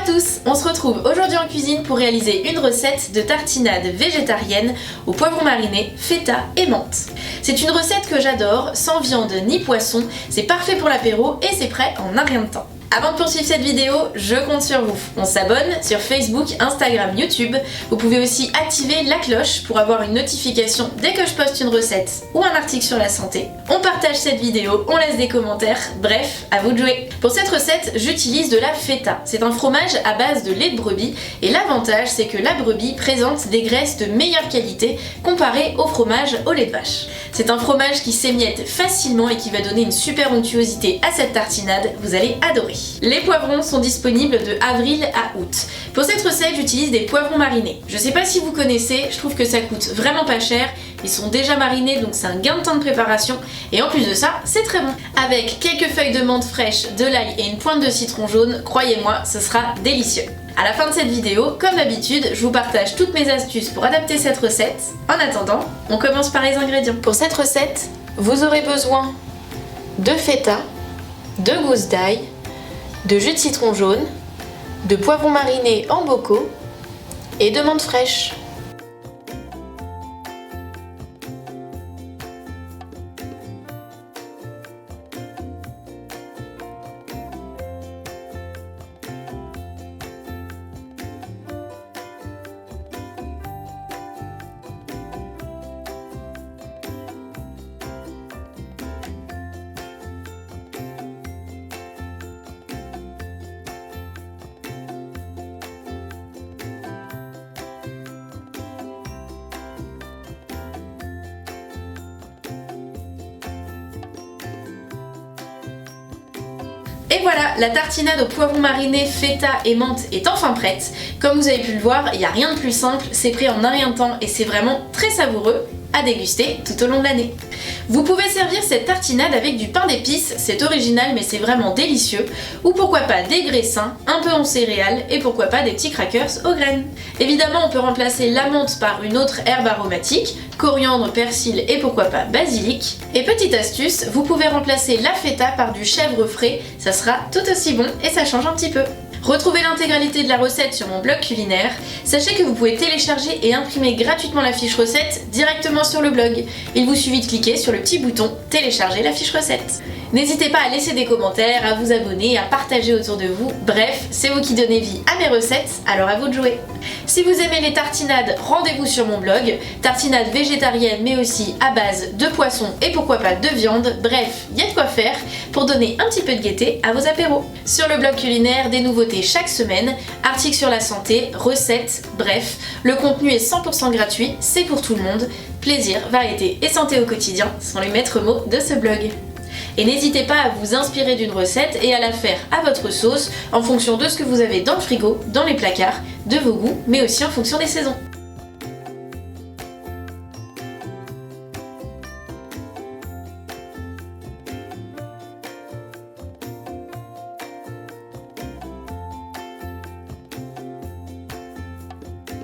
à tous, on se retrouve aujourd'hui en cuisine pour réaliser une recette de tartinade végétarienne au poivron mariné, feta et menthe. C'est une recette que j'adore, sans viande ni poisson, c'est parfait pour l'apéro et c'est prêt en un rien de temps. Avant de poursuivre cette vidéo, je compte sur vous. On s'abonne sur Facebook, Instagram, YouTube. Vous pouvez aussi activer la cloche pour avoir une notification dès que je poste une recette ou un article sur la santé. On partage cette vidéo, on laisse des commentaires, bref, à vous de jouer. Pour cette recette, j'utilise de la feta. C'est un fromage à base de lait de brebis et l'avantage c'est que la brebis présente des graisses de meilleure qualité comparé au fromage au lait de vache. C'est un fromage qui s'émiette facilement et qui va donner une super onctuosité à cette tartinade, vous allez adorer. Les poivrons sont disponibles de avril à août. Pour cette recette, j'utilise des poivrons marinés. Je sais pas si vous connaissez, je trouve que ça coûte vraiment pas cher. Ils sont déjà marinés donc c'est un gain de temps de préparation et en plus de ça, c'est très bon. Avec quelques feuilles de menthe fraîche, de l'ail et une pointe de citron jaune, croyez-moi, ce sera délicieux. À la fin de cette vidéo, comme d'habitude, je vous partage toutes mes astuces pour adapter cette recette. En attendant, on commence par les ingrédients. Pour cette recette, vous aurez besoin de feta, de gousses d'ail, de jus de citron jaune, de poivrons marinés en bocaux et de menthe fraîche. Et voilà, la tartinade au poivron mariné, feta et menthe est enfin prête. Comme vous avez pu le voir, il n'y a rien de plus simple, c'est prêt en un rien de temps et c'est vraiment très savoureux à déguster tout au long de l'année. Vous pouvez servir cette tartinade avec du pain d'épices, c'est original mais c'est vraiment délicieux, ou pourquoi pas des graissins, un peu en céréales et pourquoi pas des petits crackers aux graines. Évidemment on peut remplacer la menthe par une autre herbe aromatique, coriandre, persil et pourquoi pas basilic. Et petite astuce, vous pouvez remplacer la feta par du chèvre frais, ça sera tout aussi bon et ça change un petit peu. Retrouvez l'intégralité de la recette sur mon blog culinaire. Sachez que vous pouvez télécharger et imprimer gratuitement la fiche recette directement sur le blog. Il vous suffit de cliquer sur le petit bouton « Télécharger la fiche recette ». N'hésitez pas à laisser des commentaires, à vous abonner, à partager autour de vous. Bref, c'est vous qui donnez vie à mes recettes, alors à vous de jouer. Si vous aimez les tartinades, rendez-vous sur mon blog. Tartinades végétariennes mais aussi à base de poisson et pourquoi pas de viande. Bref, il y a de quoi faire pour donner un petit peu de gaieté à vos apéros. Sur le blog culinaire, des nouveautés chaque semaine, articles sur la santé, recettes, bref, le contenu est 100% gratuit, c'est pour tout le monde. Plaisir, variété et santé au quotidien sont les maîtres mots de ce blog. Et n'hésitez pas à vous inspirer d'une recette et à la faire à votre sauce en fonction de ce que vous avez dans le frigo, dans les placards, de vos goûts, mais aussi en fonction des saisons.